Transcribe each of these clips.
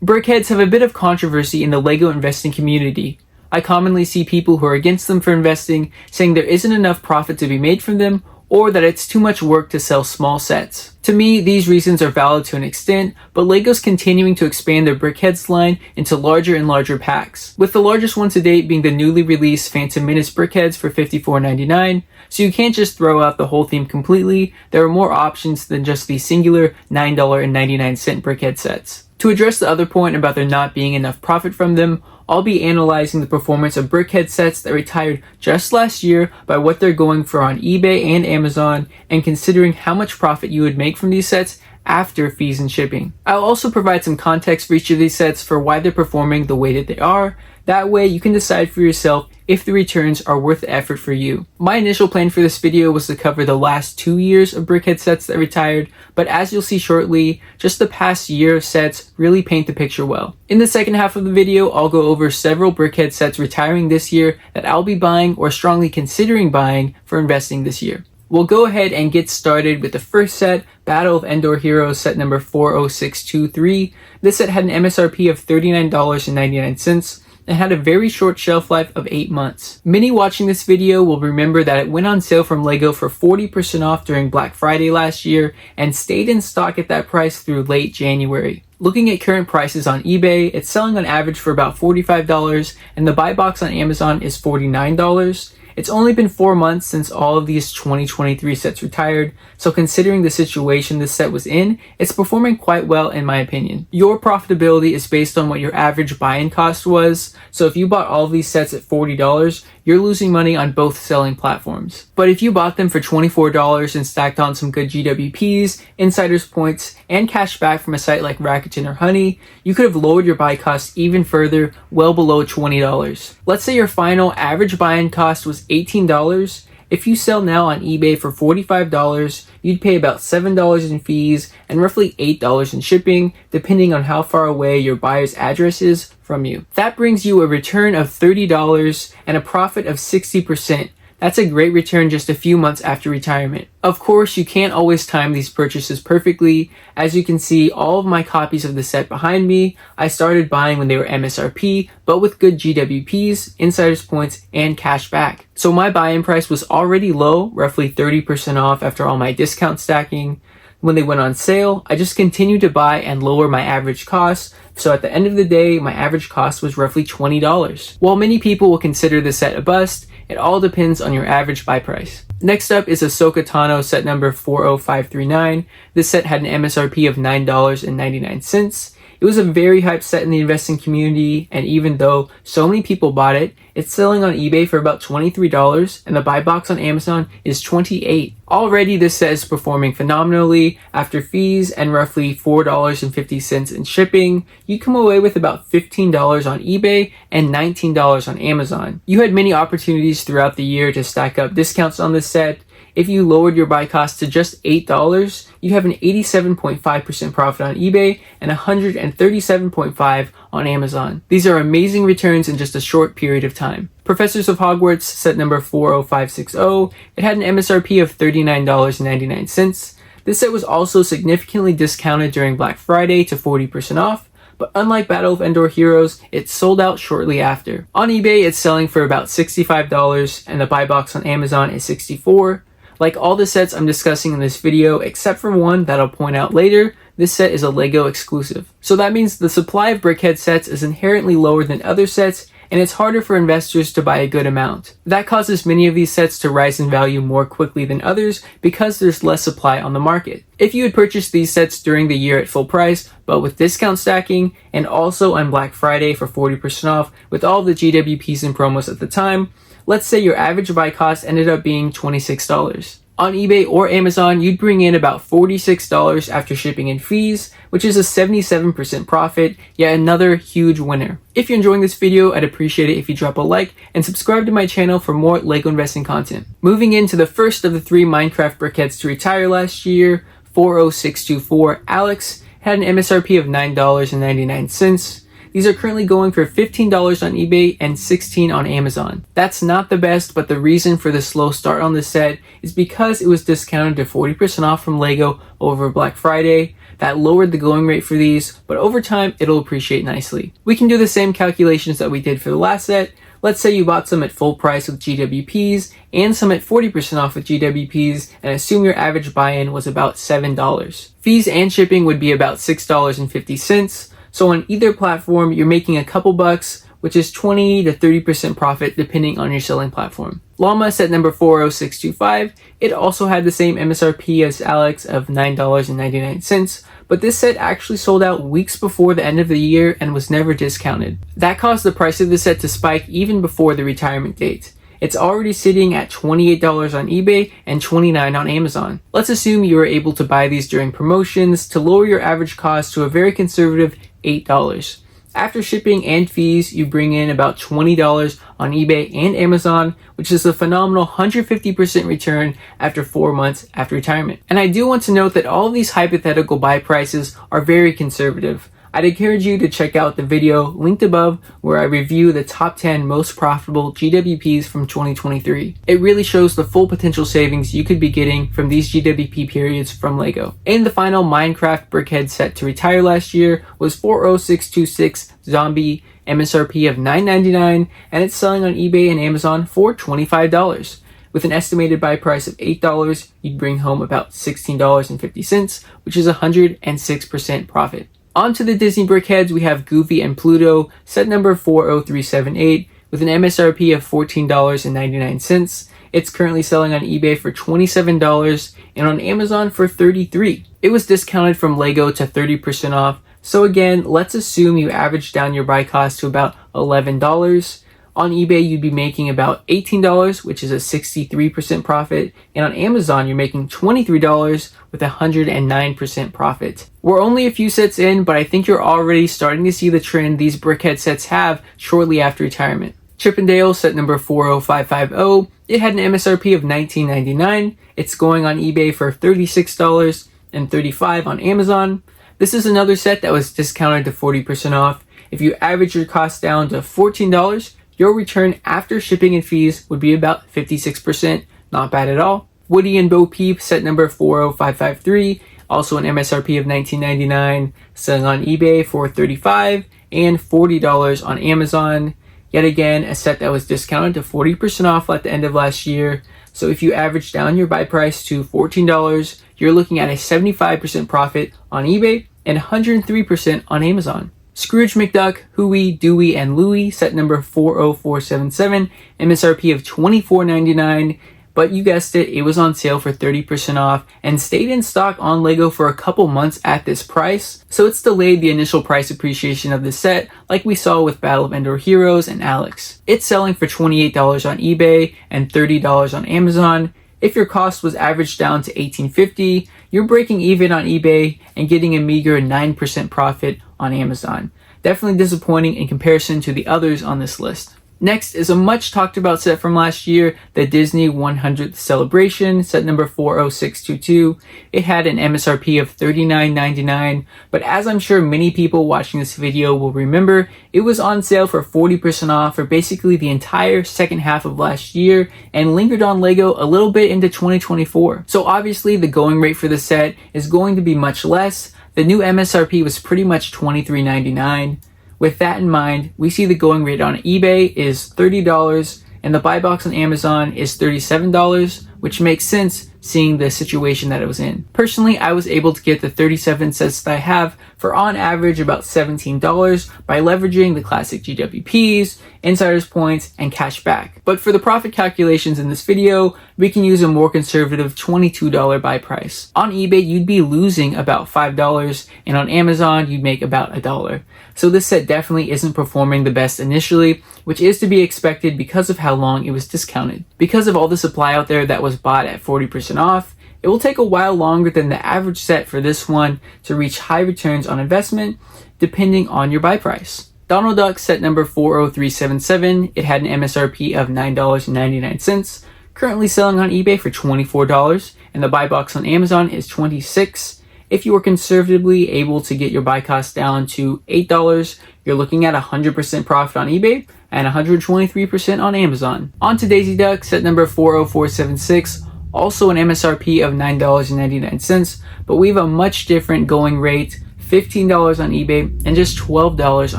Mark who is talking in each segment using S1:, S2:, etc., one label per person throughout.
S1: BrickHeadz have a bit of controversy in the LEGO investing community. I commonly see people who are against them for investing, saying there isn't enough profit to be made from them, or that it's too much work to sell small sets. To me, these reasons are valid to an extent, but LEGO's continuing to expand their BrickHeadz line into larger and larger packs, with the largest one to date being the newly released Phantom Menace BrickHeadz for $54.99, so you can't just throw out the whole theme completely. There are more options than just the singular $9.99 BrickHeadz sets. To address the other point about there not being enough profit from them, I'll be analyzing the performance of BrickHeadz sets that retired just last year by what they're going for on eBay and Amazon, and considering how much profit you would make from these sets after fees and shipping. I'll also provide some context for each of these sets for why they're performing the way that they are. That way you can decide for yourself if the returns are worth the effort for you. My initial plan for this video was to cover the last 2 years of BrickHeadz sets that retired, but as you'll see shortly, just the past year of sets really paint the picture well. In the second half of the video, I'll go over several BrickHeadz sets retiring this year that I'll be buying or strongly considering buying for investing this year. We'll go ahead and get started with the first set, Battle of Endor Heroes set number 40623. This set had an MSRP of $39.99. and had a very short shelf life of 8 months. Many watching this video will remember that it went on sale from LEGO for 40% off during Black Friday last year and stayed in stock at that price through late January. Looking at current prices on eBay, it's selling on average for about $45 and the buy box on Amazon is $49. It's only been 4 months since all of these 2023 sets retired, so considering the situation this set was in, it's performing quite well in my opinion. Your profitability is based on what your average buy-in cost was, so if you bought all of these sets at $40, you're losing money on both selling platforms. But if you bought them for $24 and stacked on some good GWPs, insiders points, and cash back from a site like Rakuten or Honey, you could have lowered your buy cost even further, well below $20. Let's say your final average buy-in cost was $18. If you sell now on eBay for $45, you'd pay about $7 in fees and roughly $8 in shipping, depending on how far away your buyer's address is from you. That brings you a return of $30 and a profit of 60%. That's a great return just a few months after retirement. Of course, you can't always time these purchases perfectly. As you can see, all of my copies of the set behind me, I started buying when they were MSRP, but with good GWPs, insiders points, and cash back. So my buy-in price was already low, roughly 30% off after all my discount stacking. When they went on sale, I just continued to buy and lower my average cost, so at the end of the day, my average cost was roughly $20. While many people will consider the set a bust, it all depends on your average buy price. Next up is Ahsoka Tano set number 40539. This set had an MSRP of $9.99. It was a very hyped set in the investing community, and even though so many people bought it, it's selling on eBay for about $23 and the buy box on Amazon is $28. Already this set is performing phenomenally. After fees and roughly $4.50 in shipping, you come away with about $15 on eBay and $19 on Amazon. You had many opportunities throughout the year to stack up discounts on this set. If you lowered your buy cost to just $8, you have an 87.5% profit on eBay and 137.5% on Amazon. These are amazing returns in just a short period of time. Professors of Hogwarts set number 40560. It had an MSRP of $39.99. This set was also significantly discounted during Black Friday to 40% off. But unlike Battle of Endor Heroes, it sold out shortly after. On eBay, it's selling for about $65 and the buy box on Amazon is $64. Like all the sets I'm discussing in this video, except for one that I'll point out later, this set is a LEGO exclusive. So that means the supply of BrickHeadz sets is inherently lower than other sets, and it's harder for investors to buy a good amount. That causes many of these sets to rise in value more quickly than others because there's less supply on the market. If you had purchased these sets during the year at full price, but with discount stacking, and also on Black Friday for 40% off with all the GWPs and promos at the time, let's say your average buy cost ended up being $26. On eBay or Amazon, you'd bring in about $46 after shipping and fees, which is a 77% profit, yet another huge winner. If you're enjoying this video, I'd appreciate it if you drop a like and subscribe to my channel for more LEGO investing content. Moving into the first of the 3 Minecraft BrickHeadz to retire last year, 40624 Alex had an MSRP of $9.99. These are currently going for $15 on eBay and $16 on Amazon. That's not the best, but the reason for the slow start on this set is because it was discounted to 40% off from LEGO over Black Friday. that lowered the going rate for these, but over time it'll appreciate nicely. We can do the same calculations that we did for the last set. Let's say you bought some at full price with GWPs and some at 40% off with GWPs, and assume your average buy-in was about $7. Fees and shipping would be about $6.50. So on either platform, you're making a couple bucks, which is 20 to 30% profit depending on your selling platform. Llama set number 40625, it also had the same MSRP as Alex of $9.99, but this set actually sold out weeks before the end of the year and was never discounted. That caused the price of the set to spike even before the retirement date. It's already sitting at $28 on eBay and $29 on Amazon. Let's assume you were able to buy these during promotions to lower your average cost to a very conservative $8. After shipping and fees, you bring in about $20 on eBay and Amazon, which is a phenomenal 150% return after 4 months after retirement. And I do want to note that all of these hypothetical buy prices are very conservative. I'd encourage you to check out the video linked above where I review the top 10 most profitable GWPs from 2023. It really shows the full potential savings you could be getting from these GWP periods from LEGO. And the final Minecraft BrickHeadz set to retire last year was 40626 Zombie, MSRP of $9.99, and it's selling on eBay and Amazon for $25. With an estimated buy price of $8, you'd bring home about $16.50, which is 106% profit. On to the Disney BrickHeadz, we have Goofy and Pluto, set number 40378, with an MSRP of $14.99. It's currently selling on eBay for $27 and on Amazon for $33. It was discounted from LEGO to 30% off, so again, let's assume you average down your buy cost to about $11. On eBay, you'd be making about $18, which is a 63% profit, and on Amazon, you're making $23 with 109% profit. We're only a few sets in, but I think you're already starting to see the trend these BrickHeadz sets have shortly after retirement. Chippendale set number 40550, it had an MSRP of $19.99. It's going on eBay for $36 and $35 on Amazon. This is another set that was discounted to 40% off. If you average your cost down to $14, your return after shipping and fees would be about 56%. Not bad at all. Woody and Bo Peep set number 40553, also an MSRP of $19.99, selling on eBay for $35 and $40 on Amazon. Yet again, a set that was discounted to 40% off at the end of last year. So if you average down your buy price to $14, you're looking at a 75% profit on eBay and 103% on Amazon. Scrooge McDuck, Huey, Dewey, and Louie, set number 40477, MSRP of $24.99, but you guessed it, it was on sale for 30% off and stayed in stock on LEGO for a couple months at this price, so it's delayed the initial price appreciation of the set like we saw with Battle of Endor Heroes and Alex. It's selling for $28 on eBay and $30 on Amazon. If your cost was averaged down to $18.50, you're breaking even on eBay and getting a meager 9% profit on Amazon. Definitely disappointing in comparison to the others on this list. Next is a much talked about set from last year, the Disney 100th Celebration, set number 40622. It had an MSRP of $39.99, but as I'm sure many people watching this video will remember, it was on sale for 40% off for basically the entire second half of last year and lingered on LEGO a little bit into 2024. So obviously the going rate for the set is going to be much less. The new MSRP was pretty much $23.99. With that in mind, we see the going rate on eBay is $30 and the buy box on Amazon is $37, which makes sense seeing the situation that it was in. Personally, I was able to get the 37 sets that I have for on average about $17 by leveraging the classic GWPs, insiders points, and cash back. But for the profit calculations in this video, we can use a more conservative $22 buy price. On eBay, you'd be losing about $5, and on Amazon, you'd make about $1. So this set definitely isn't performing the best initially, which is to be expected because of how long it was discounted. Because of all the supply out there that was bought at 40% off, it will take a while longer than the average set for this one to reach high returns on investment, depending on your buy price. Donald Duck set number 40377, it had an MSRP of $9.99, currently selling on eBay for $24, and the buy box on Amazon is $26. If you were conservatively able to get your buy cost down to $8, you're looking at 100% profit on eBay and 123% on Amazon. On to Daisy Duck, set number 40476, also an MSRP of $9.99, but we have a much different going rate, $15 on eBay and just $12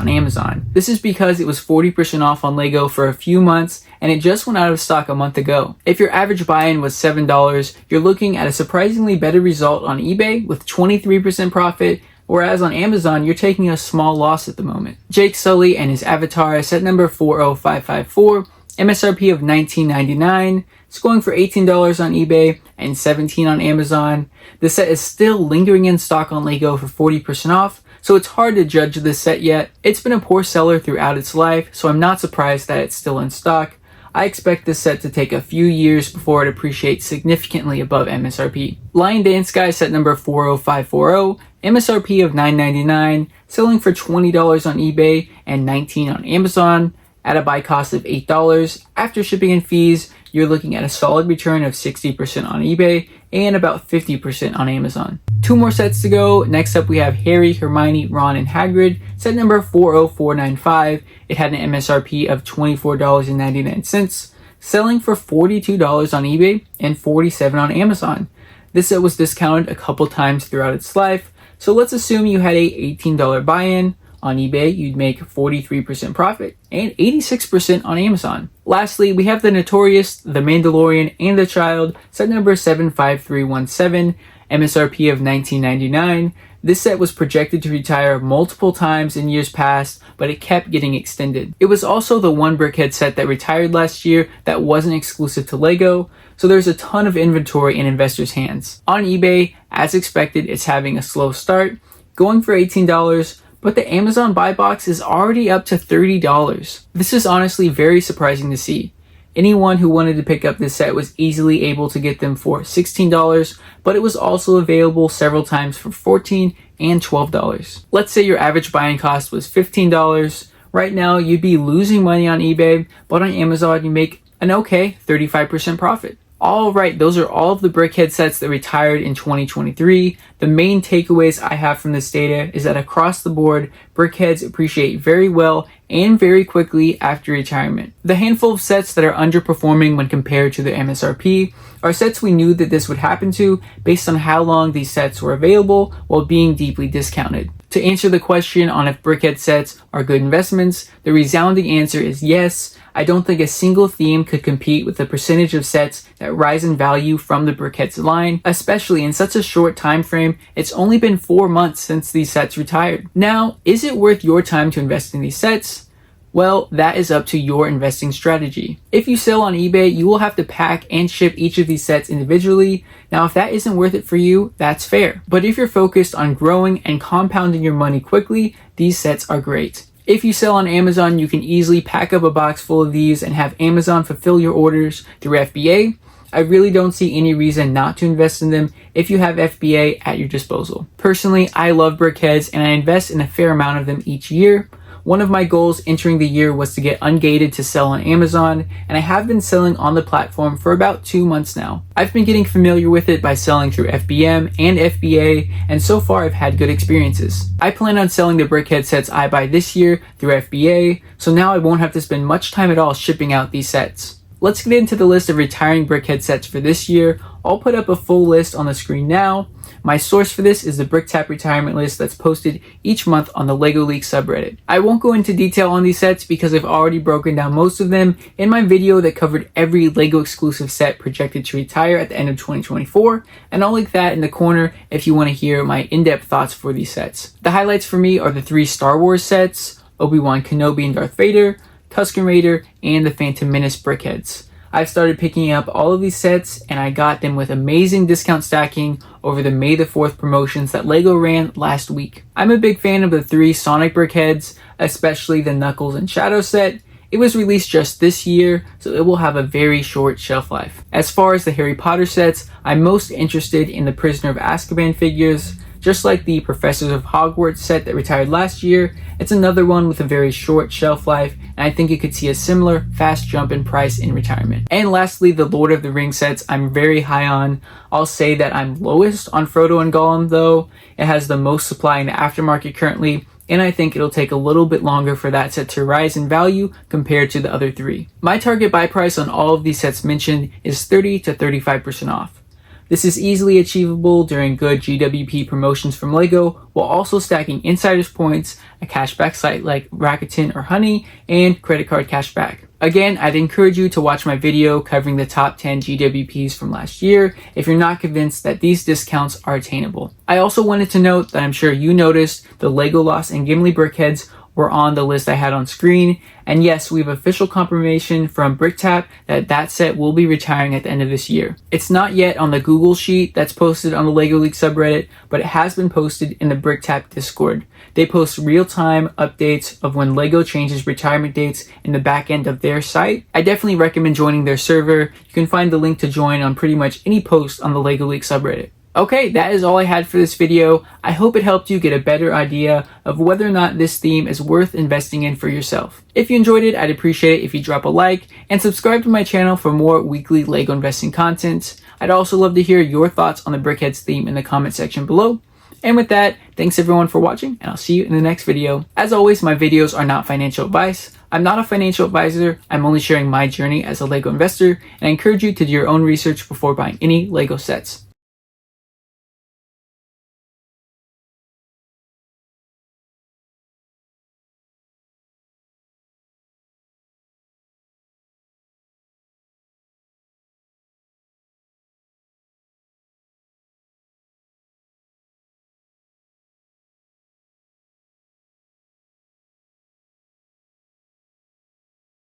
S1: on Amazon. This is because it was 40% off on Lego for a few months and it just went out of stock a month ago. If your average buy-in was $7, you're looking at a surprisingly better result on eBay with 23% profit, whereas on Amazon, you're taking a small loss at the moment. Jake Sully and his avatar, set number 40554, MSRP of $19.99. It's going for $18 on eBay and $17 on Amazon. The set is still lingering in stock on Lego for 40% off, so it's hard to judge this set yet. It's been a poor seller throughout its life, so I'm not surprised that it's still in stock. I expect this set to take a few years before it appreciates significantly above MSRP. Lion Dance Guy, set number 40540, MSRP of $9.99, selling for $20 on eBay and $19 on Amazon. At a buy cost of $8, after shipping and fees, you're looking at a solid return of 60% on eBay and about 50% on Amazon. 2 more sets to go. Next up we have Harry, Hermione, Ron, and Hagrid, set number 40495. It had an MSRP of $24.99, selling for $42 on eBay and $47 on Amazon. This set was discounted a couple times throughout its life, so let's assume you had a $18 buy-in. On eBay, you'd make 43% profit and 86% on Amazon. Lastly, we have the Notorious, the Mandalorian, and the Child, set number 75317, MSRP of $19.99. This set was projected to retire multiple times in years past, but it kept getting extended. It was also the one BrickHeadz set that retired last year that wasn't exclusive to Lego, so there's a ton of inventory in investors' hands. On eBay, as expected, it's having a slow start, going for $18, but the Amazon buy box is already up to $30. This is honestly very surprising to see. Anyone who wanted to pick up this set was easily able to get them for $16, but it was also available several times for $14 and $12. Let's say your average buying cost was $15. Right now, you'd be losing money on eBay, but on Amazon, you make an okay 35% profit. Alright, those are all of the BrickHeadz sets that retired in 2023. The main takeaways I have from this data is that across the board, BrickHeadz appreciate very well and very quickly after retirement. The handful of sets that are underperforming when compared to their MSRP are sets we knew that this would happen to based on how long these sets were available while being deeply discounted. To answer the question on if BrickHeadz sets are good investments, the resounding answer is yes. I don't think a single theme could compete with the percentage of sets that rise in value from the BrickHeadz line, especially in such a short time frame. It's only been 4 months since these sets retired. Now, is it worth your time to invest in these sets? Well, that is up to your investing strategy. If you sell on eBay, you will have to pack and ship each of these sets individually. Now, if that isn't worth it for you, that's fair. But if you're focused on growing and compounding your money quickly, these sets are great. If you sell on Amazon, you can easily pack up a box full of these and have Amazon fulfill your orders through FBA. I really don't see any reason not to invest in them if you have FBA at your disposal. Personally, I love BrickHeadz and I invest in a fair amount of them each year. One of my goals entering the year was to get ungated to sell on Amazon, and I have been selling on the platform for about 2 months now. I've been getting familiar with it by selling through FBM and FBA, and so far I've had good experiences. I plan on selling the BrickHeadz sets I buy this year through FBA, so now I won't have to spend much time at all shipping out these sets. Let's get into the list of retiring BrickHeadz sets for this year. I'll put up a full list on the screen now. My source for this is the BrickTap retirement list that's posted each month on the LEGO League subreddit. I won't go into detail on these sets because I've already broken down most of them in my video that covered every LEGO exclusive set projected to retire at the end of 2024, and I'll link that in the corner if you want to hear my in-depth thoughts for these sets. The highlights for me are the 3 Star Wars sets, Obi-Wan Kenobi and Darth Vader, Tusken Raider, and the Phantom Menace BrickHeadz. I've started picking up all of these sets and I got them with amazing discount stacking over the May the 4th promotions that LEGO ran last week. I'm a big fan of the 3 Sonic BrickHeadz, especially the Knuckles and Shadow set. It was released just this year, so it will have a very short shelf life. As far as the Harry Potter sets, I'm most interested in the Prisoner of Azkaban figures. Just like the Professors of Hogwarts set that retired last year, it's another one with a very short shelf life, and I think it could see a similar fast jump in price in retirement. And lastly, the Lord of the Rings sets I'm very high on. I'll say that I'm lowest on Frodo and Gollum though. It has the most supply in the aftermarket currently, and I think it'll take a little bit longer for that set to rise in value compared to the other 3. My target buy price on all of these sets mentioned is 30 to 35% off. This is easily achievable during good GWP promotions from LEGO, while also stacking insiders points, a cashback site like Rakuten or Honey, and credit card cashback. Again, I'd encourage you to watch my video covering the top 10 GWPs from last year if you're not convinced that these discounts are attainable. I also wanted to note that I'm sure you noticed the Legolas and Gimli BrickHeadz were on the list I had on screen, and yes, we have official confirmation from BrickTap that that set will be retiring at the end of this year. It's not yet on the Google sheet that's posted on the LEGO League subreddit, but it has been posted in the BrickTap Discord. They post real-time updates of when LEGO changes retirement dates in the back end of their site. I definitely recommend joining their server. You can find the link to join on pretty much any post on the LEGO League subreddit. Okay, that is all I had for this video. I hope it helped you get a better idea of whether or not this theme is worth investing in for yourself. If you enjoyed it, I'd appreciate it if you drop a like and subscribe to my channel for more weekly LEGO investing content. I'd also love to hear your thoughts on the BrickHeadz theme in the comment section below. And with that, thanks everyone for watching, and I'll see you in the next video. As always, my videos are not financial advice. I'm not a financial advisor. I'm only sharing my journey as a LEGO investor, and I encourage you to do your own research before buying any LEGO sets.